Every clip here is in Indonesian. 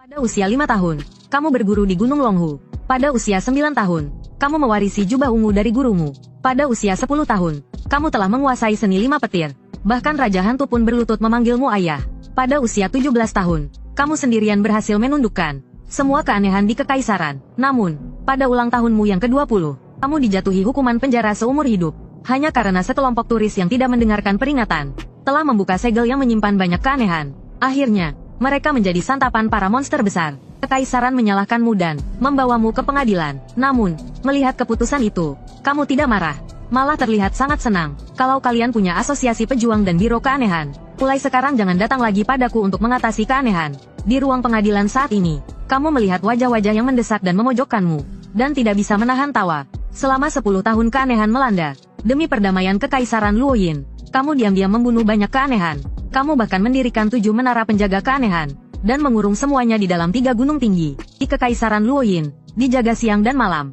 Pada usia 5 tahun, kamu berguru di Gunung Longhu. Pada usia 9 tahun, kamu mewarisi jubah ungu dari gurumu. Pada usia 10 tahun, kamu telah menguasai seni 5 petir. Bahkan Raja Hantu pun berlutut memanggilmu ayah. Pada usia 17 tahun, kamu sendirian berhasil menundukkan semua keanehan di Kekaisaran. Namun, pada ulang tahunmu yang ke-20, kamu dijatuhi hukuman penjara seumur hidup. Hanya karena sekelompok turis yang tidak mendengarkan peringatan, telah membuka segel yang menyimpan banyak keanehan. Akhirnya, mereka menjadi santapan para monster besar. Kekaisaran menyalahkanmu dan membawamu ke pengadilan. Namun, melihat keputusan itu, kamu tidak marah. Malah terlihat sangat senang. Kalau kalian punya asosiasi pejuang dan biro keanehan, mulai sekarang jangan datang lagi padaku untuk mengatasi keanehan. Di ruang pengadilan saat ini, kamu melihat wajah-wajah yang mendesak dan memojokkanmu, dan tidak bisa menahan tawa. Selama 10 tahun keanehan melanda. Demi perdamaian Kekaisaran Luoyin, kamu diam-diam membunuh banyak keanehan. Kamu bahkan mendirikan 7 menara penjaga keanehan, dan mengurung semuanya di dalam 3 gunung tinggi, di Kekaisaran Luoyin, dijaga siang dan malam.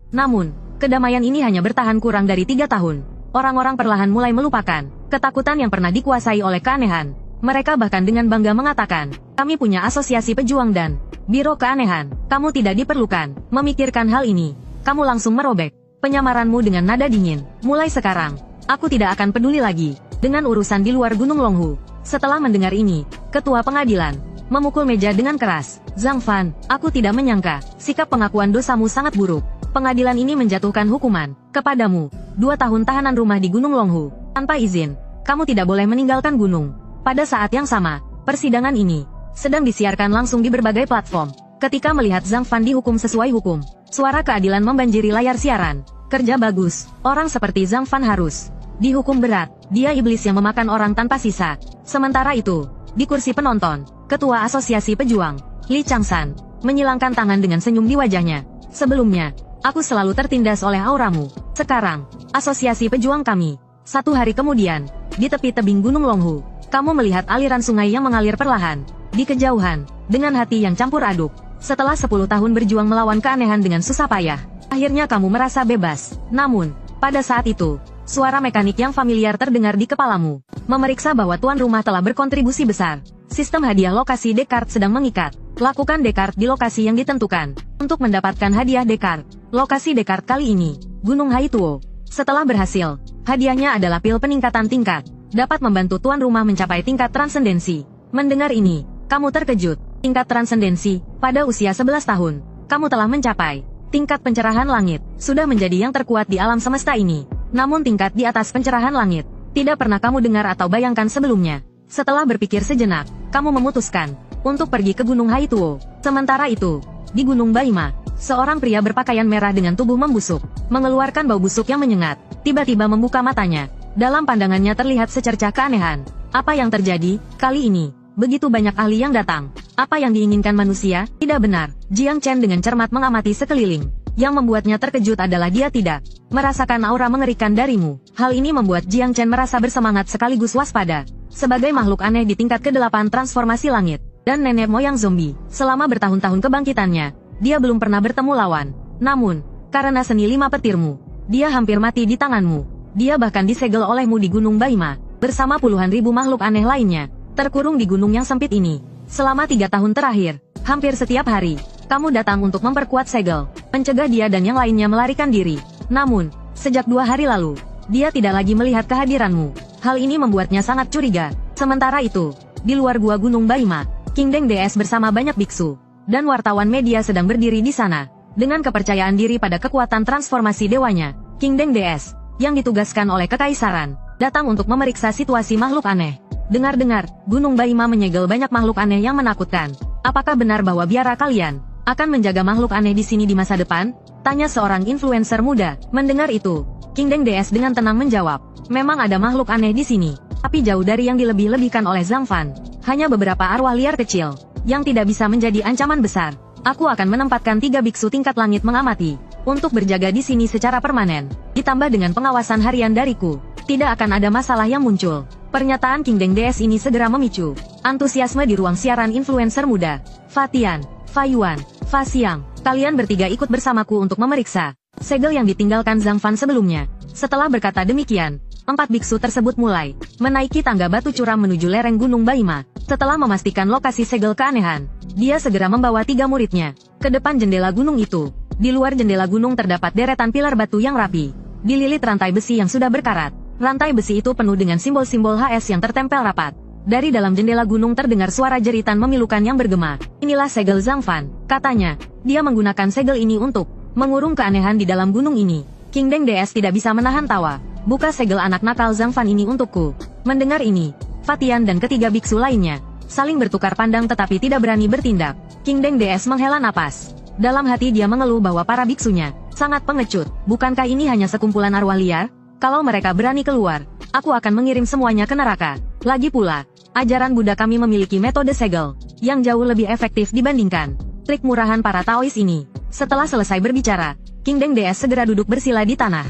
Namun, kedamaian ini hanya bertahan kurang dari 3 tahun. Orang-orang perlahan mulai melupakan ketakutan yang pernah dikuasai oleh keanehan. Mereka bahkan dengan bangga mengatakan, kami punya asosiasi pejuang dan biro keanehan. Kamu tidak diperlukan memikirkan hal ini. Kamu langsung merobek penyamaranmu dengan nada dingin. Mulai sekarang, aku tidak akan peduli lagi dengan urusan di luar Gunung Longhu. Setelah mendengar ini, ketua pengadilan memukul meja dengan keras. Zhang Fan, aku tidak menyangka sikap pengakuan dosamu sangat buruk. Pengadilan ini menjatuhkan hukuman kepadamu 2 tahun tahanan rumah di Gunung Longhu. Tanpa izin, kamu tidak boleh meninggalkan gunung. Pada saat yang sama, persidangan ini sedang disiarkan langsung di berbagai platform. Ketika melihat Zhang Fan dihukum sesuai hukum, suara keadilan membanjiri layar siaran. Kerja bagus, orang seperti Zhang Fan harus dihukum berat. Dia iblis yang memakan orang tanpa sisa. Sementara itu, di kursi penonton, Ketua Asosiasi Pejuang, Li Changshan, menyilangkan tangan dengan senyum di wajahnya. Sebelumnya, aku selalu tertindas oleh auramu. Sekarang, asosiasi pejuang kami. 1 hari kemudian, di tepi tebing Gunung Longhu, kamu melihat aliran sungai yang mengalir perlahan. Di kejauhan, dengan hati yang campur aduk. Setelah 10 tahun berjuang melawan keanehan dengan susah payah, akhirnya kamu merasa bebas. Namun, pada saat itu, suara mekanik yang familiar terdengar di kepalamu, memeriksa bahwa tuan rumah telah berkontribusi besar. Sistem hadiah lokasi Descartes sedang mengikat. Lakukan Descartes di lokasi yang ditentukan. Untuk mendapatkan hadiah Descartes, lokasi Descartes kali ini, Gunung Haituo. Setelah berhasil, hadiahnya adalah pil peningkatan tingkat. Dapat membantu tuan rumah mencapai tingkat transendensi. Mendengar ini, kamu terkejut. Tingkat transendensi, pada usia 11 tahun, kamu telah mencapai tingkat pencerahan langit. Sudah menjadi yang terkuat di alam semesta ini. Namun tingkat di atas pencerahan langit, tidak pernah kamu dengar atau bayangkan sebelumnya. Setelah berpikir sejenak, kamu memutuskan untuk pergi ke Gunung Haituo. Sementara itu, di Gunung Baima, seorang pria berpakaian merah dengan tubuh membusuk, mengeluarkan bau busuk yang menyengat, tiba-tiba membuka matanya. Dalam pandangannya terlihat secercah keanehan. Apa yang terjadi kali ini? Begitu banyak ahli yang datang. Apa yang diinginkan manusia? Tidak benar. Jiang Chen dengan cermat mengamati sekeliling. Yang membuatnya terkejut adalah dia tidak merasakan aura mengerikan darimu. Hal ini membuat Jiang Chen merasa bersemangat sekaligus waspada. Sebagai makhluk aneh di tingkat ke-8 transformasi langit, dan nenek moyang zombie, selama bertahun-tahun kebangkitannya, dia belum pernah bertemu lawan. Namun, karena seni 5 petirmu, dia hampir mati di tanganmu. Dia bahkan disegel olehmu di Gunung Baima, bersama puluhan ribu makhluk aneh lainnya, terkurung di gunung yang sempit ini. Selama 3 tahun terakhir, hampir setiap hari, kamu datang untuk memperkuat segel, mencegah dia dan yang lainnya melarikan diri. Namun, sejak 2 hari lalu, dia tidak lagi melihat kehadiranmu. Hal ini membuatnya sangat curiga. Sementara itu, di luar gua Gunung Baima, King Deng DS bersama banyak biksu dan wartawan media sedang berdiri di sana. Dengan kepercayaan diri pada kekuatan transformasi dewanya, King Deng DS, yang ditugaskan oleh Kekaisaran, datang untuk memeriksa situasi makhluk aneh. Dengar-dengar, Gunung Baima menyegel banyak makhluk aneh yang menakutkan. Apakah benar bahwa biara kalian akan menjaga makhluk aneh di sini di masa depan? Tanya seorang influencer muda. Mendengar itu, King Deng DS dengan tenang menjawab, memang ada makhluk aneh di sini, tapi jauh dari yang dilebih-lebihkan oleh Zhang Fan. Hanya beberapa arwah liar kecil, yang tidak bisa menjadi ancaman besar. Aku akan menempatkan 3 biksu tingkat langit mengamati, untuk berjaga di sini secara permanen, ditambah dengan pengawasan harian dariku. Tidak akan ada masalah yang muncul. Pernyataan King Deng DS ini segera memicu antusiasme di ruang siaran influencer muda. Fatian, Faiyuan, Fasiang, kalian bertiga ikut bersamaku untuk memeriksa segel yang ditinggalkan Zhang Fan sebelumnya. Setelah berkata demikian, 4 biksu tersebut mulai menaiki tangga batu curam menuju lereng Gunung Baima. Setelah memastikan lokasi segel keanehan, dia segera membawa 3 muridnya ke depan jendela gunung itu. Di luar jendela gunung terdapat deretan pilar batu yang rapi, dililit rantai besi yang sudah berkarat. Rantai besi itu penuh dengan simbol-simbol HS yang tertempel rapat. Dari dalam jendela gunung terdengar suara jeritan memilukan yang bergema. Inilah segel Zhang Fan, katanya. Dia menggunakan segel ini untuk mengurung keanehan di dalam gunung ini. King Deng DS tidak bisa menahan tawa. Buka segel anak nakal Zhang Fan ini untukku. Mendengar ini, Fatian dan ketiga biksu lainnya saling bertukar pandang tetapi tidak berani bertindak. King Deng DS menghela napas. Dalam hati dia mengeluh bahwa para biksunya sangat pengecut. Bukankah ini hanya sekumpulan arwah liar? Kalau mereka berani keluar, aku akan mengirim semuanya ke neraka. Lagi pula, ajaran Buddha kami memiliki metode segel yang jauh lebih efektif dibandingkan trik murahan para Taois ini. Setelah selesai berbicara, King Deng DS segera duduk bersila di tanah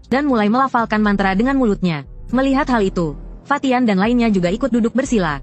dan mulai melafalkan mantra dengan mulutnya. Melihat hal itu, Fatian dan lainnya juga ikut duduk bersila,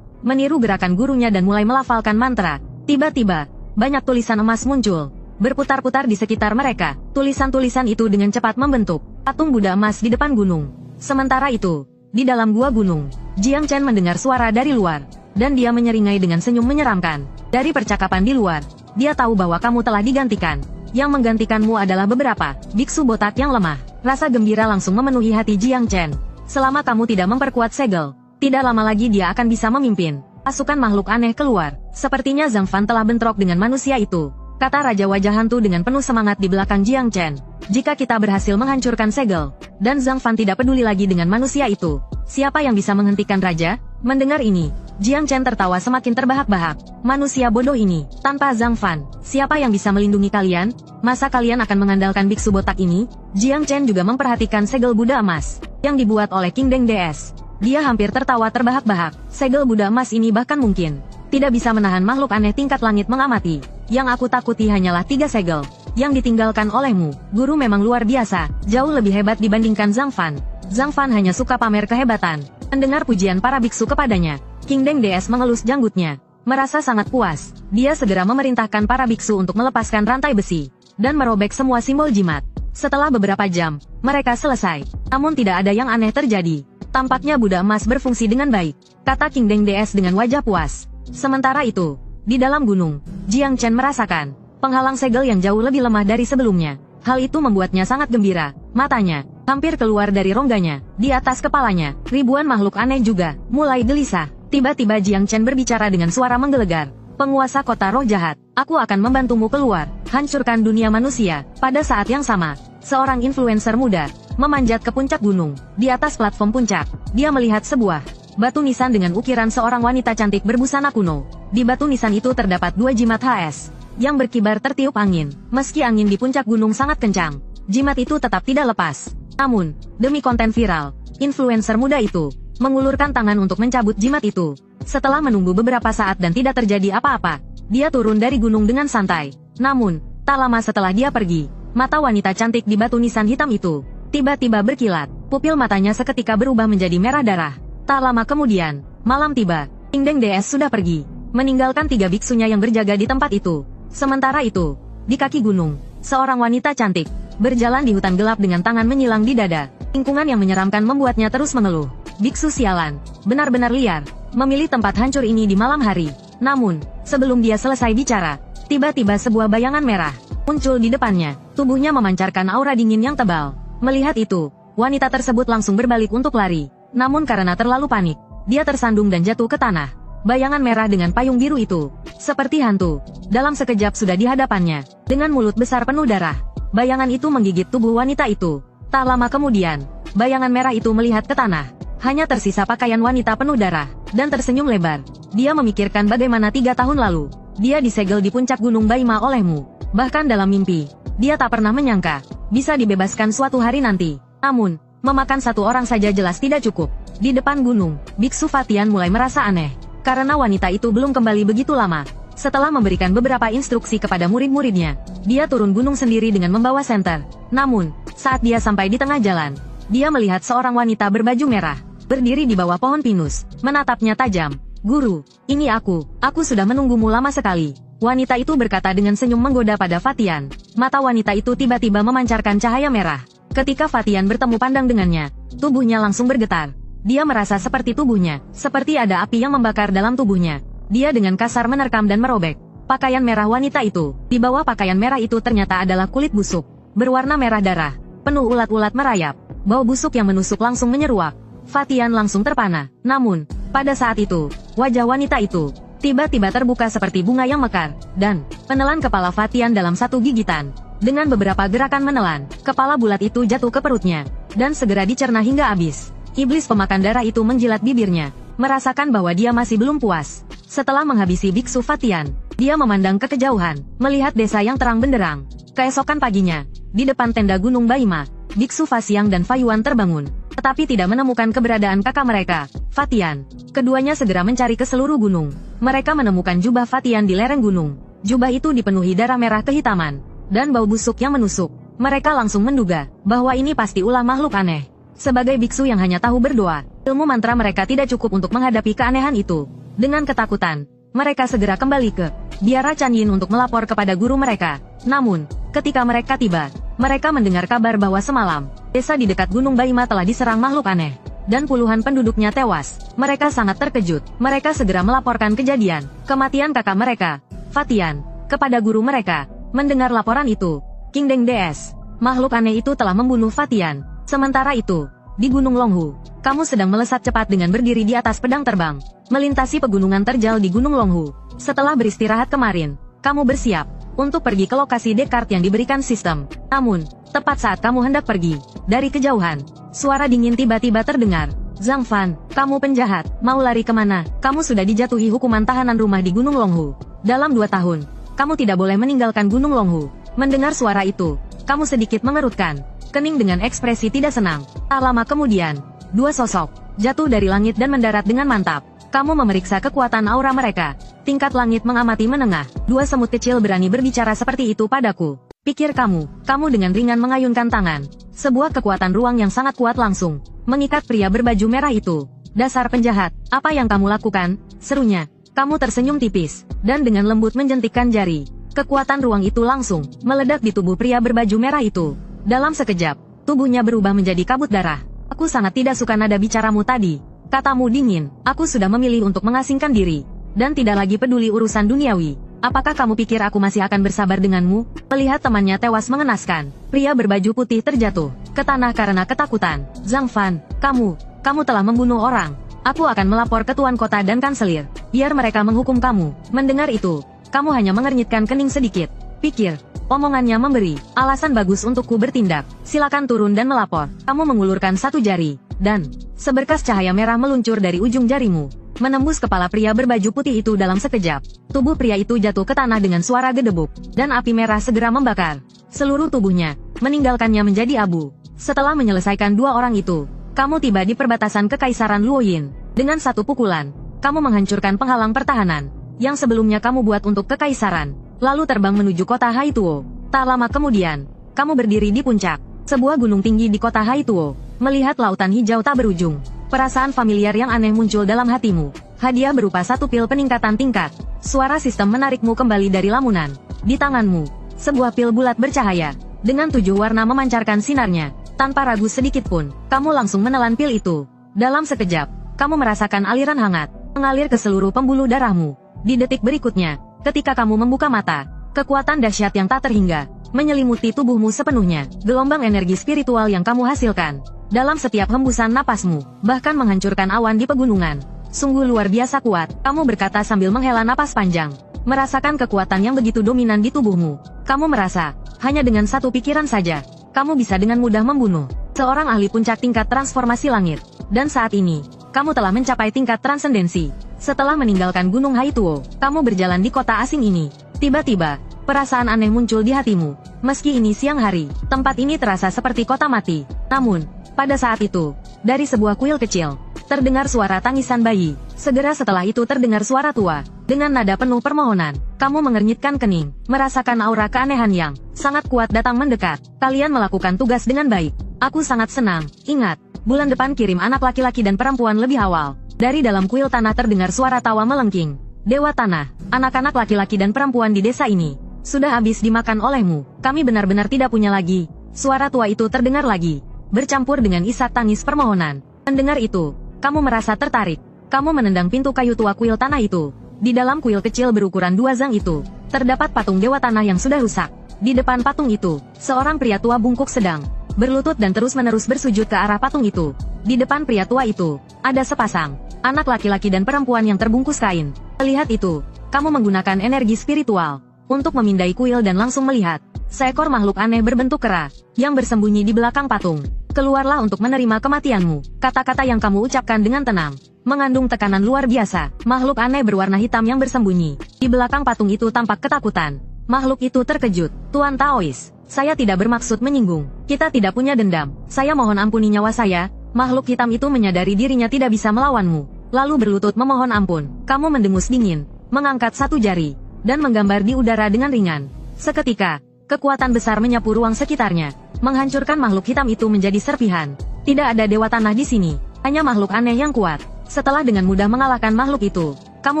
meniru gerakan gurunya dan mulai melafalkan mantra. Tiba-tiba, banyak tulisan emas muncul, berputar-putar di sekitar mereka. Tulisan-tulisan itu dengan cepat membentuk patung Buddha emas di depan gunung. Sementara itu, di dalam gua gunung, Jiang Chen mendengar suara dari luar, dan dia menyeringai dengan senyum menyeramkan. Dari percakapan di luar, dia tahu bahwa kamu telah digantikan. Yang menggantikanmu adalah beberapa biksu botak yang lemah. Rasa gembira langsung memenuhi hati Jiang Chen. Selama kamu tidak memperkuat segel, tidak lama lagi dia akan bisa memimpin pasukan makhluk aneh keluar. Sepertinya Zhang Fan telah bentrok dengan manusia itu, kata Raja Wajah Hantu dengan penuh semangat di belakang Jiang Chen. Jika kita berhasil menghancurkan segel, dan Zhang Fan tidak peduli lagi dengan manusia itu, siapa yang bisa menghentikan Raja? Mendengar ini, Jiang Chen tertawa semakin terbahak-bahak. Manusia bodoh ini, tanpa Zhang Fan, siapa yang bisa melindungi kalian? Masa kalian akan mengandalkan biksu botak ini? Jiang Chen juga memperhatikan segel Buddha emas yang dibuat oleh King Deng DS. Dia hampir tertawa terbahak-bahak. Segel Buddha emas ini bahkan mungkin tidak bisa menahan makhluk aneh tingkat langit mengamati. Yang aku takuti hanyalah 3 segel yang ditinggalkan olehmu. Guru memang luar biasa, jauh lebih hebat dibandingkan Zhang Fan. Zhang Fan hanya suka pamer kehebatan. Mendengar pujian para biksu kepadanya, King Deng DS mengelus janggutnya. Merasa sangat puas, dia segera memerintahkan para biksu untuk melepaskan rantai besi dan merobek semua simbol jimat. Setelah beberapa jam, mereka selesai. Namun tidak ada yang aneh terjadi. Tampaknya Buddha emas berfungsi dengan baik, kata King Deng DS dengan wajah puas. Sementara itu, di dalam gunung, Jiang Chen merasakan penghalang segel yang jauh lebih lemah dari sebelumnya. Hal itu membuatnya sangat gembira. Matanya hampir keluar dari rongganya. Di atas kepalanya, ribuan makhluk aneh juga mulai gelisah. Tiba-tiba Jiang Chen berbicara dengan suara menggelegar. Penguasa kota roh jahat, aku akan membantumu keluar, hancurkan dunia manusia. Pada saat yang sama, seorang influencer muda memanjat ke puncak gunung. Di atas platform puncak, dia melihat sebuah batu nisan dengan ukiran seorang wanita cantik berbusana kuno. Di batu nisan itu terdapat 2 jimat HS yang berkibar tertiup angin. Meski angin di puncak gunung sangat kencang, jimat itu tetap tidak lepas. Namun, demi konten viral, influencer muda itu mengulurkan tangan untuk mencabut jimat itu. Setelah menunggu beberapa saat dan tidak terjadi apa-apa, dia turun dari gunung dengan santai. Namun, tak lama setelah dia pergi, mata wanita cantik di batu nisan hitam itu tiba-tiba berkilat. Pupil matanya seketika berubah menjadi merah darah. Tak lama kemudian, malam tiba. King Deng DS sudah pergi, meninggalkan 3 biksunya yang berjaga di tempat itu. Sementara itu, di kaki gunung, seorang wanita cantik berjalan di hutan gelap dengan tangan menyilang di dada. Lingkungan yang menyeramkan membuatnya terus mengeluh. Biksu sialan, benar-benar liar, memilih tempat hancur ini di malam hari. Namun, sebelum dia selesai bicara, tiba-tiba sebuah bayangan merah muncul di depannya. Tubuhnya memancarkan aura dingin yang tebal. Melihat itu, wanita tersebut langsung berbalik untuk lari. Namun karena terlalu panik, dia tersandung dan jatuh ke tanah. Bayangan merah dengan payung biru itu, seperti hantu, dalam sekejap sudah di hadapannya. Dengan mulut besar penuh darah, bayangan itu menggigit tubuh wanita itu. Tak lama kemudian, bayangan merah itu melihat ke tanah. Hanya tersisa pakaian wanita penuh darah, dan tersenyum lebar. Dia memikirkan bagaimana 3 tahun lalu, dia disegel di puncak gunung Baima olehmu. Bahkan dalam mimpi, dia tak pernah menyangka bisa dibebaskan suatu hari nanti. Namun, memakan 1 orang saja jelas tidak cukup. Di depan gunung, Biksu Fatian mulai merasa aneh, karena wanita itu belum kembali begitu lama. Setelah memberikan beberapa instruksi kepada murid-muridnya, dia turun gunung sendiri dengan membawa senter. Namun, saat dia sampai di tengah jalan, Dia melihat seorang wanita berbaju merah, berdiri di bawah pohon pinus, menatapnya tajam. Guru, ini aku sudah menunggumu lama sekali. Wanita itu berkata dengan senyum menggoda pada Fatian. Mata wanita itu tiba-tiba memancarkan cahaya merah. Ketika Fatian bertemu pandang dengannya, tubuhnya langsung bergetar. Dia merasa seperti tubuhnya, seperti ada api yang membakar dalam tubuhnya. Dia dengan kasar menerkam dan merobek pakaian merah wanita itu. Di bawah pakaian merah itu ternyata adalah kulit busuk, berwarna merah darah, penuh ulat-ulat merayap. Bau busuk yang menusuk langsung menyeruak. Fatian langsung terpana. Namun, pada saat itu, wajah wanita itu tiba-tiba terbuka seperti bunga yang mekar, dan menelan kepala Fatian dalam satu gigitan. Dengan beberapa gerakan menelan, kepala bulat itu jatuh ke perutnya, dan segera dicerna hingga habis. Iblis pemakan darah itu menjilat bibirnya, merasakan bahwa dia masih belum puas. Setelah menghabisi biksu Fatian, dia memandang ke kejauhan, melihat desa yang terang benderang. Keesokan paginya, di depan tenda Gunung Baima, biksu Fasiang dan Fayuan terbangun, tetapi tidak menemukan keberadaan kakak mereka, Fatian. Keduanya segera mencari ke seluruh gunung. Mereka menemukan jubah Fatian di lereng gunung. Jubah itu dipenuhi darah merah kehitaman, dan bau busuk yang menusuk. Mereka langsung menduga bahwa ini pasti ulah makhluk aneh. Sebagai biksu yang hanya tahu berdoa, ilmu mantra mereka tidak cukup untuk menghadapi keanehan itu. Dengan ketakutan, mereka segera kembali ke biara Chanyin untuk melapor kepada guru mereka. Namun, ketika mereka tiba, mereka mendengar kabar bahwa semalam, desa di dekat Gunung Baima telah diserang makhluk aneh, dan puluhan penduduknya tewas. Mereka sangat terkejut. Mereka segera melaporkan kejadian kematian kakak mereka, Fatian, kepada guru mereka. Mendengar laporan itu, King Deng DS, makhluk aneh itu telah membunuh Fatian. Sementara itu, di Gunung Longhu, kamu sedang melesat cepat dengan berdiri di atas pedang terbang, melintasi pegunungan terjal di Gunung Longhu. Setelah beristirahat kemarin, kamu bersiap untuk pergi ke lokasi Descartes yang diberikan sistem. Namun, tepat saat kamu hendak pergi, dari kejauhan, suara dingin tiba-tiba terdengar. Zhang Fan, kamu penjahat, mau lari kemana? Kamu sudah dijatuhi hukuman tahanan rumah di Gunung Longhu. Dalam 2 tahun, kamu tidak boleh meninggalkan Gunung Longhu. Mendengar suara itu, kamu sedikit mengerutkan kening dengan ekspresi tidak senang. Tak lama kemudian, 2 sosok jatuh dari langit dan mendarat dengan mantap. Kamu memeriksa kekuatan aura mereka. Tingkat langit mengamati menengah. 2 semut kecil berani berbicara seperti itu padaku. Pikir kamu dengan ringan mengayunkan tangan. Sebuah kekuatan ruang yang sangat kuat langsung mengikat pria berbaju merah itu. Dasar penjahat, apa yang kamu lakukan? Serunya. Kamu tersenyum tipis, dan dengan lembut menjentikkan jari. Kekuatan ruang itu langsung meledak di tubuh pria berbaju merah itu. Dalam sekejap, tubuhnya berubah menjadi kabut darah. Aku sangat tidak suka nada bicaramu tadi. Katamu dingin. Aku sudah memilih untuk mengasingkan diri, dan tidak lagi peduli urusan duniawi. Apakah kamu pikir aku masih akan bersabar denganmu? Melihat temannya tewas mengenaskan, pria berbaju putih terjatuh ke tanah karena ketakutan. Zhang Fan, kamu telah membunuh orang. Aku akan melapor ke Tuan Kota dan Kanselir, biar mereka menghukum kamu. Mendengar itu, kamu hanya mengernyitkan kening sedikit. Pikir, omongannya memberi alasan bagus untukku bertindak. Silakan turun dan melapor. Kamu mengulurkan satu jari, dan seberkas cahaya merah meluncur dari ujung jarimu, menembus kepala pria berbaju putih itu dalam sekejap. Tubuh pria itu jatuh ke tanah dengan suara gedebuk, dan api merah segera membakar seluruh tubuhnya, meninggalkannya menjadi abu. Setelah menyelesaikan 2 orang itu, kamu tiba di perbatasan Kekaisaran Luoyin. Dengan satu pukulan, kamu menghancurkan penghalang pertahanan yang sebelumnya kamu buat untuk Kekaisaran, lalu terbang menuju kota Haituo. Tak lama kemudian, kamu berdiri di puncak sebuah gunung tinggi di kota Haituo. Melihat lautan hijau tak berujung, perasaan familiar yang aneh muncul dalam hatimu. Hadiah berupa 1 pil peningkatan tingkat. Suara sistem menarikmu kembali dari lamunan. Di tanganmu, sebuah pil bulat bercahaya, dengan 7 warna memancarkan sinarnya. Tanpa ragu sedikit pun, kamu langsung menelan pil itu. Dalam sekejap, kamu merasakan aliran hangat mengalir ke seluruh pembuluh darahmu. Di detik berikutnya, ketika kamu membuka mata, kekuatan dahsyat yang tak terhingga menyelimuti tubuhmu sepenuhnya. Gelombang energi spiritual yang kamu hasilkan dalam setiap hembusan napasmu, bahkan menghancurkan awan di pegunungan. Sungguh luar biasa kuat, kamu berkata sambil menghela napas panjang. Merasakan kekuatan yang begitu dominan di tubuhmu, kamu merasa, hanya dengan satu pikiran saja, kamu bisa dengan mudah membunuh seorang ahli puncak tingkat transformasi langit. Dan saat ini, kamu telah mencapai tingkat transendensi. Setelah meninggalkan Gunung Haituo, kamu berjalan di kota asing ini. Tiba-tiba, perasaan aneh muncul di hatimu. Meski ini siang hari, tempat ini terasa seperti kota mati. Namun, pada saat itu, dari sebuah kuil kecil, terdengar suara tangisan bayi. Segera setelah itu terdengar suara tua. Dengan nada penuh permohonan, kamu mengernyitkan kening, merasakan aura keanehan yang sangat kuat datang mendekat. Kalian melakukan tugas dengan baik. Aku sangat senang. Ingat, bulan depan kirim anak laki-laki dan perempuan lebih awal. Dari dalam kuil tanah terdengar suara tawa melengking. Dewa Tanah, anak-anak laki-laki dan perempuan di desa ini sudah habis dimakan olehmu. Kami benar-benar tidak punya lagi. Suara tua itu terdengar lagi, bercampur dengan isak tangis permohonan. Mendengar itu, kamu merasa tertarik. Kamu menendang pintu kayu tua kuil tanah itu. Di dalam kuil kecil berukuran 2 zang itu, terdapat patung Dewa Tanah yang sudah rusak. Di depan patung itu, seorang pria tua bungkuk sedang berlutut dan terus-menerus bersujud ke arah patung itu. Di depan pria tua itu, ada sepasang anak laki-laki dan perempuan yang terbungkus kain. Lihat itu, kamu menggunakan energi spiritual untuk memindai kuil dan langsung melihat seekor makhluk aneh berbentuk kera yang bersembunyi di belakang patung. Keluarlah untuk menerima kematianmu. Kata-kata yang kamu ucapkan dengan tenang mengandung tekanan luar biasa. Makhluk aneh berwarna hitam yang bersembunyi di belakang patung itu tampak ketakutan. Makhluk itu terkejut. Tuan Taois, saya tidak bermaksud menyinggung. Kita tidak punya dendam. Saya mohon ampuni nyawa saya. Makhluk hitam itu menyadari dirinya tidak bisa melawanmu, lalu berlutut memohon ampun. Kamu mendengus dingin, mengangkat satu jari, dan menggambar di udara dengan ringan. Seketika, kekuatan besar menyapu ruang sekitarnya, menghancurkan makhluk hitam itu menjadi serpihan. Tidak ada Dewa Tanah di sini, hanya makhluk aneh yang kuat. Setelah dengan mudah mengalahkan makhluk itu, kamu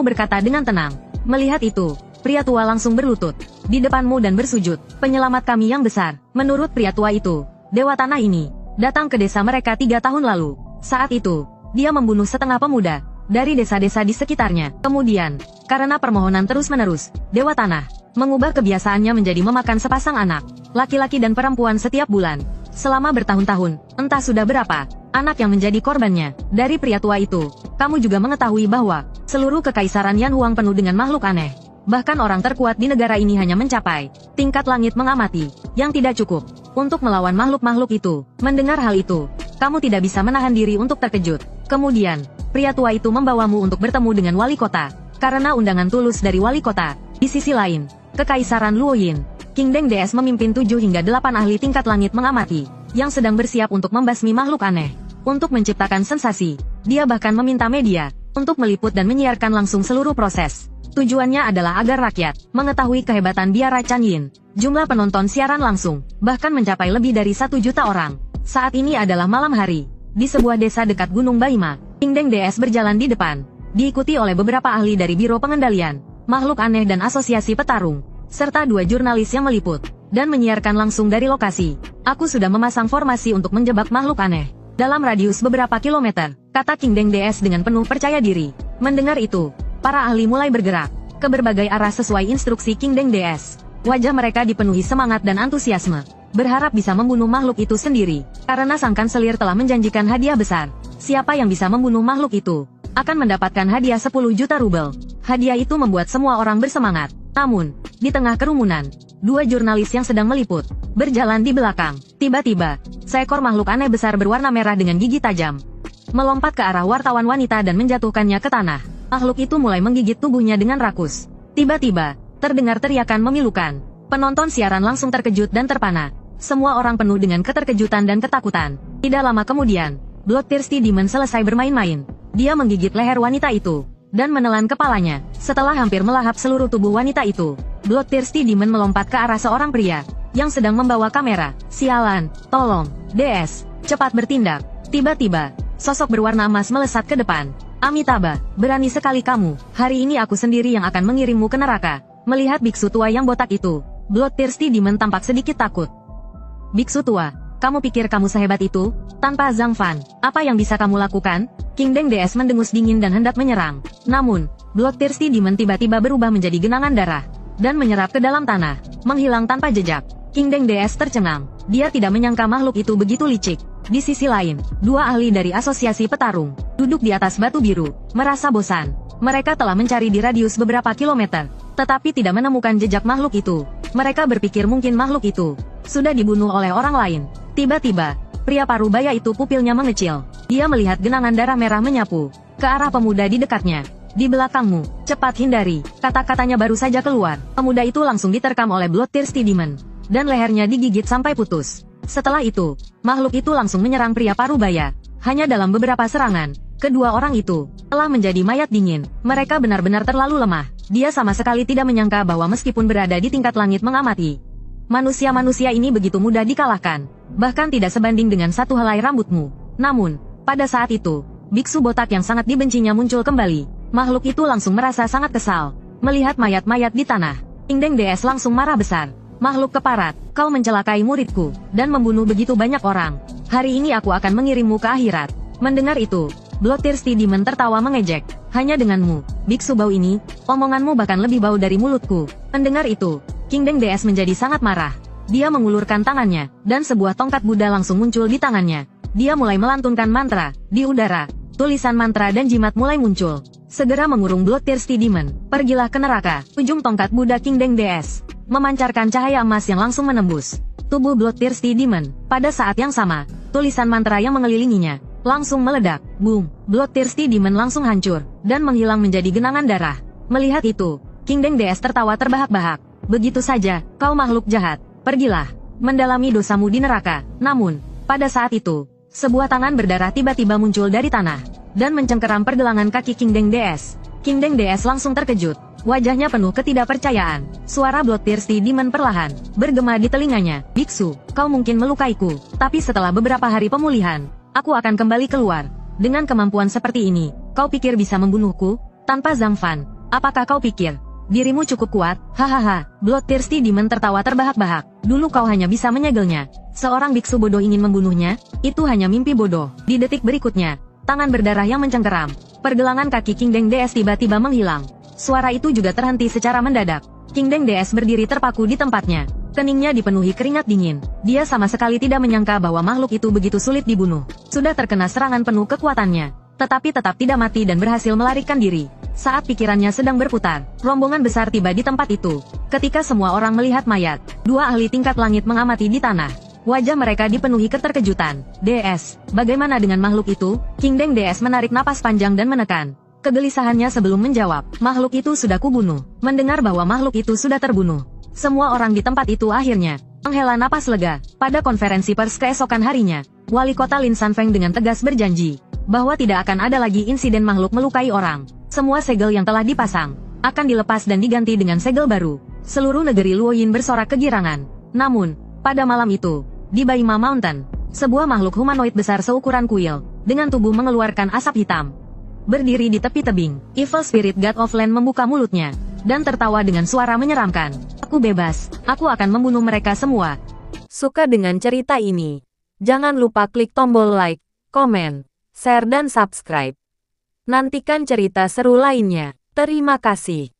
berkata dengan tenang. Melihat itu, pria tua langsung berlutut di depanmu dan bersujud. Penyelamat kami yang besar. Menurut pria tua itu, Dewa Tanah ini datang ke desa mereka 3 tahun lalu. Saat itu, dia membunuh setengah pemuda dari desa-desa di sekitarnya. Kemudian, karena permohonan terus-menerus, Dewa Tanah mengubah kebiasaannya menjadi memakan sepasang anak laki-laki dan perempuan setiap bulan. Selama bertahun-tahun, entah sudah berapa anak yang menjadi korbannya. Dari pria tua itu, kamu juga mengetahui bahwa seluruh kekaisaran Yan Huang penuh dengan makhluk aneh. Bahkan orang terkuat di negara ini hanya mencapai tingkat langit mengamati, yang tidak cukup untuk melawan makhluk-makhluk itu. Mendengar hal itu, kamu tidak bisa menahan diri untuk terkejut. Kemudian, pria tua itu membawamu untuk bertemu dengan wali kota, karena undangan tulus dari wali kota. Di sisi lain, Kekaisaran Luoyin, King Deng DS memimpin 7 hingga 8 ahli tingkat langit mengamati, yang sedang bersiap untuk membasmi makhluk aneh. Untuk menciptakan sensasi, dia bahkan meminta media untuk meliput dan menyiarkan langsung seluruh proses. Tujuannya adalah agar rakyat mengetahui kehebatan biara Chan Yin. Jumlah penonton siaran langsung bahkan mencapai lebih dari 1 juta orang. Saat ini adalah malam hari. Di sebuah desa dekat Gunung Baima, King Deng DS berjalan di depan, diikuti oleh beberapa ahli dari Biro Pengendalian Makhluk Aneh dan Asosiasi Petarung, serta 2 jurnalis yang meliput dan menyiarkan langsung dari lokasi. Aku sudah memasang formasi untuk menjebak makhluk aneh dalam radius beberapa kilometer, kata King Deng DS dengan penuh percaya diri. Mendengar itu, para ahli mulai bergerak ke berbagai arah sesuai instruksi King Deng DS. Wajah mereka dipenuhi semangat dan antusiasme, berharap bisa membunuh makhluk itu sendiri, karena sang kanselir telah menjanjikan hadiah besar. Siapa yang bisa membunuh makhluk itu akan mendapatkan hadiah 10 juta rubel. Hadiah itu membuat semua orang bersemangat. Namun, di tengah kerumunan, 2 jurnalis yang sedang meliput berjalan di belakang. Tiba-tiba, seekor makhluk aneh besar berwarna merah dengan gigi tajam melompat ke arah wartawan wanita dan menjatuhkannya ke tanah. Makhluk itu mulai menggigit tubuhnya dengan rakus. Tiba-tiba, terdengar teriakan memilukan. Penonton siaran langsung terkejut dan terpana. Semua orang penuh dengan keterkejutan dan ketakutan. Tidak lama kemudian, Bloodthirsty Demon selesai bermain-main. Dia menggigit leher wanita itu dan menelan kepalanya. Setelah hampir melahap seluruh tubuh wanita itu, Bloodthirsty Demon melompat ke arah seorang pria yang sedang membawa kamera. Sialan, tolong, DS, cepat bertindak. Tiba-tiba, sosok berwarna emas melesat ke depan. Amitabha, berani sekali kamu. Hari ini aku sendiri yang akan mengirimmu ke neraka. Melihat biksu tua yang botak itu, Bloodthirsty Demon tampak sedikit takut. Biksu tua, kamu pikir kamu sehebat itu? Tanpa Zhang Fan, apa yang bisa kamu lakukan? King Deng DS mendengus dingin dan hendak menyerang. Namun, Bloodthirsty Demon tiba-tiba berubah menjadi genangan darah dan menyerap ke dalam tanah, menghilang tanpa jejak. King Deng DS tercengang. Dia tidak menyangka makhluk itu begitu licik. Di sisi lain, 2 ahli dari Asosiasi Petarung duduk di atas batu biru, merasa bosan. Mereka telah mencari di radius beberapa kilometer, tetapi tidak menemukan jejak makhluk itu. Mereka berpikir mungkin makhluk itu sudah dibunuh oleh orang lain. Tiba-tiba, pria parubaya itu pupilnya mengecil. Dia melihat genangan darah merah menyapu ke arah pemuda di dekatnya. Di belakangmu, cepat hindari. Kata-katanya baru saja keluar, pemuda itu langsung diterkam oleh Bloodthirsty Demon, dan lehernya digigit sampai putus. Setelah itu, makhluk itu langsung menyerang pria parubaya. Hanya dalam beberapa serangan, kedua orang itu telah menjadi mayat dingin. Mereka benar-benar terlalu lemah. Dia sama sekali tidak menyangka bahwa meskipun berada di tingkat langit mengamati, Manusia-manusia ini begitu mudah dikalahkan. Bahkan tidak sebanding dengan satu helai rambutmu. Namun, pada saat itu, biksu botak yang sangat dibencinya muncul kembali. Makhluk itu langsung merasa sangat kesal. Melihat mayat-mayat di tanah, Kingdeng DS langsung marah besar. Makhluk keparat, kau mencelakai muridku, dan membunuh begitu banyak orang. Hari ini aku akan mengirimmu ke akhirat. Mendengar itu, Bloodthirsty Demon tertawa mengejek. Hanya denganmu, biksu bau ini, omonganmu bahkan lebih bau dari mulutku. Mendengar itu, Kingdeng DS menjadi sangat marah. Dia mengulurkan tangannya, dan sebuah tongkat Buddha langsung muncul di tangannya. Dia mulai melantunkan mantra. Di udara, tulisan mantra dan jimat mulai muncul. Segera mengurung Bloodthirsty Demon. Pergilah ke neraka. Ujung tongkat Buddha Kingdeng DS memancarkan cahaya emas yang langsung menembus tubuh Bloodthirsty Demon. Pada saat yang sama, tulisan mantra yang mengelilinginya langsung meledak. Boom! Bloodthirsty Demon langsung hancur dan menghilang menjadi genangan darah. Melihat itu, Kingdeng DS tertawa terbahak-bahak. Begitu saja, kau makhluk jahat. Pergilah, mendalami dosamu di neraka. Namun, pada saat itu, sebuah tangan berdarah tiba-tiba muncul dari tanah dan mencengkeram pergelangan kaki Kingdeng DS. Kingdeng DS langsung terkejut. Wajahnya penuh ketidakpercayaan. Suara Bloodthirsty Demon perlahan bergema di telinganya. Biksu, kau mungkin melukaiku, tapi setelah beberapa hari pemulihan, aku akan kembali keluar. Dengan kemampuan seperti ini, kau pikir bisa membunuhku? Tanpa Zhang Fan, apakah kau pikir dirimu cukup kuat? Hahaha. Bloodthirsty Demon tertawa terbahak-bahak. Dulu kau hanya bisa menyegelnya. Seorang biksu bodoh ingin membunuhnya? Itu hanya mimpi bodoh. Di detik berikutnya, tangan berdarah yang mencengkeram pergelangan kaki Kingdeng DS tiba-tiba menghilang. Suara itu juga terhenti secara mendadak. Kingdeng DS berdiri terpaku di tempatnya. Keningnya dipenuhi keringat dingin. Dia sama sekali tidak menyangka bahwa makhluk itu begitu sulit dibunuh. Sudah terkena serangan penuh kekuatannya, tetapi tetap tidak mati dan berhasil melarikan diri. Saat pikirannya sedang berputar, rombongan besar tiba di tempat itu. Ketika semua orang melihat mayat, dua ahli tingkat langit mengamati di tanah. Wajah mereka dipenuhi keterkejutan. DS, bagaimana dengan makhluk itu? Kingdeng DS menarik napas panjang dan menekan kegelisahannya sebelum menjawab. Makhluk itu sudah kubunuh. Mendengar bahwa makhluk itu sudah terbunuh, semua orang di tempat itu akhirnya menghela napas lega. Pada konferensi pers keesokan harinya, Wali Kota Lin Sanfeng dengan tegas berjanji bahwa tidak akan ada lagi insiden makhluk melukai orang. Semua segel yang telah dipasang akan dilepas dan diganti dengan segel baru. Seluruh negeri Luoyin bersorak kegirangan. Namun, pada malam itu, di Baima Mountain, sebuah makhluk humanoid besar seukuran kuil, dengan tubuh mengeluarkan asap hitam, berdiri di tepi tebing. Evil Spirit God of Land membuka mulutnya dan tertawa dengan suara menyeramkan. Aku bebas, aku akan membunuh mereka semua. Suka dengan cerita ini? Jangan lupa klik tombol like, komen, share dan subscribe. Nantikan cerita seru lainnya. Terima kasih.